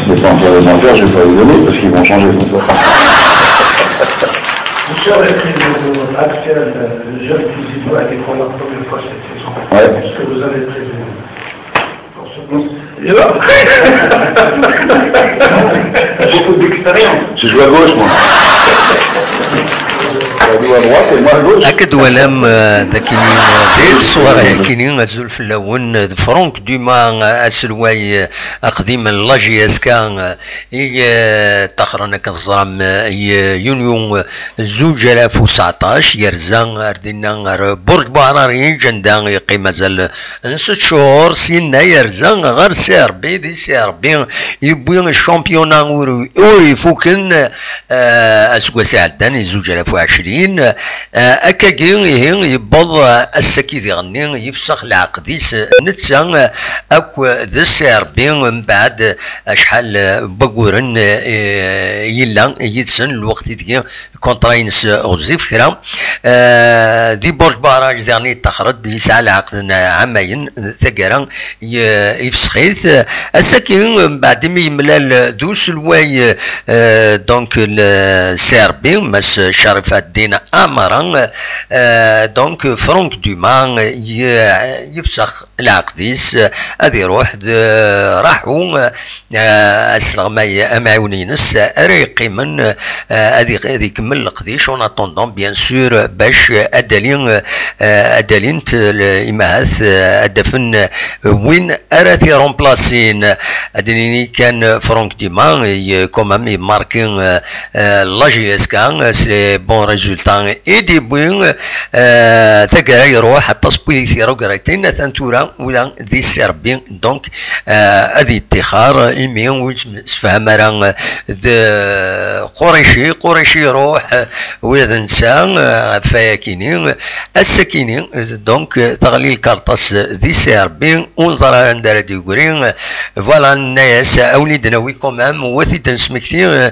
Mais pas en faire les menteur, je vais pas les donner parce qu'ils vont changer son sort. Vous serez prévenu actuel, le jeune Kizilou a été pour la première fois cette saison. Ouais. Est-ce que vous avez prévenu pour ce poste? Beaucoup d'expérience. Je joue à gauche, moi. Je joue à droite et moi à gauche. أكد ولم ذاكينين ديت الصوارع كينين غزول في اللون فرونك دوما أسلواي أقديم لاجياس كان تقرن كنظام يونيو 2019 يرزان أردنا برج بعراري جندان يقيم مازال 6 شهور سينا يرزان غير سير بي دي سير بي يبوين الشامبيونا أوري فوكن أسكوا ساعدان 2020 أكاكين يبض السكي غني يفسخ العقديس نتسان أكو ذا سيربين من بعد شحال بقورن يلا يتسن الوقت ديال كونتراينس غزيف كرا دي برج باراج ديالني تخرج يسعى العقد عامين ثقرا يفسخيث السكين من بعد ما يملال دوس الواي دونك السيربين مس شرف الدين امرا دونك فرانك دوما يفسخ العقديس هذه يروح راحوا السلغماي معاونينس ريقي من هذه يكمل القديش اون اتوندون بيان سور باش ادالين الامهات الدفن وين اراتي رومبلاسين ادنيني كان فرانك دوما كومام ماركين لاجيس كان سي بون ريزولتان ايدي بوين تقرا يروح التصبيل يثيرو قرايتين ثانتورا ولا ذي سيربين دونك هذه اتخار الميون سفهم راه قريشي يروح ولا انسان فياكينين السكينين دونك تغلي الكارطاس ذي سيربين ونظر عندها ديغورين فوالا الناس اوليدنا وي كومام وثي تنسمكتين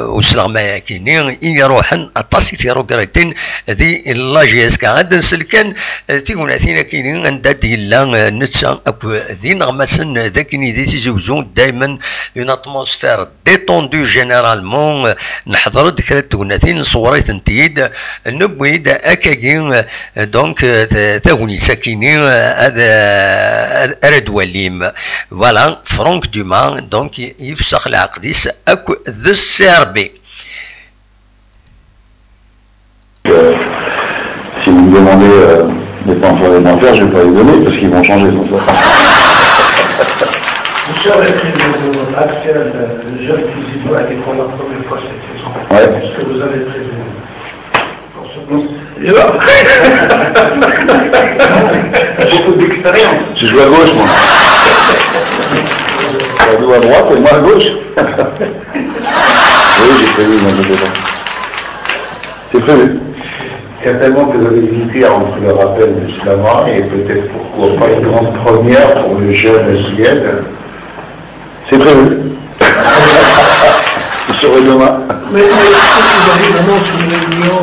وسلغ ما كاينين يروحن اطاسي في روكريتين ذي لاجيس كان سلكان تيكون ثينا كاينين عند ديلا نتسا اكو ذي نغمسن ذاكني ذي تيزوزون دائما اون اتموسفير ديتوندو جينيرالمون نحضر ذكرت ثين صوريت انتيد نبويد اكاكين دونك تاغوني ساكينين هذا اردواليم فوالا فرانك دوما دونك يفسخ العقديس اكو ذا السيربي. Si vous me demandez des pensions alimentaires, je ne vais pas les donner parce qu'ils vont changer son sort. Vous serez prévenu actuel, le jeune Kizilou a été pour la première fois cette saison. Ouais. Est-ce que vous avez prévenu pour ce poste? Beaucoup d'expérience. Je joue à gauche, moi. Je joue à droite et moi à gauche. Oui, j'ai prévu, moi je sais pas. C'est prévu. Certainement que vous avez hésité à rentrer le rappel de Slava et peut-être pourquoi pas une grande première pour le jeune Suède. C'est prévu. Je serai demain. Mais est-ce que vous avez vraiment sur une réunion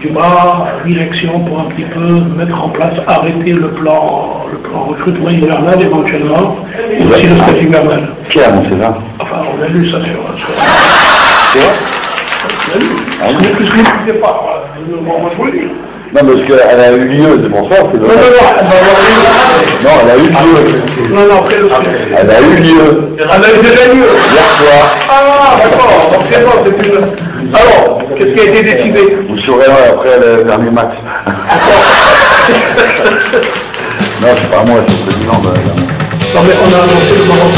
du bas, direction pour un petit peu mettre en place, arrêter le plan recrutement hivernal éventuellement, et aussi le statut hivernal? Qui a annoncé ça? Enfin, on a lu ça sur... C'est vrai? On a lu. Ah oui. Parce que je ne sais pas, moi je vous le dis. Non, parce qu'elle a eu lieu, c'est pour ça. Non, elle va avoir lieu. Non, elle a eu lieu. Non, après le Elle a eu lieu. Elle a eu déjà lieu. Hier soir. Ah, d'accord, donc c'est bon, c'est une... Alors, qu'est-ce qui a été décidé? Vous saurez après le dernier match. Non, c'est pas moi, c'est le président. Non, mais on a annoncé le moment.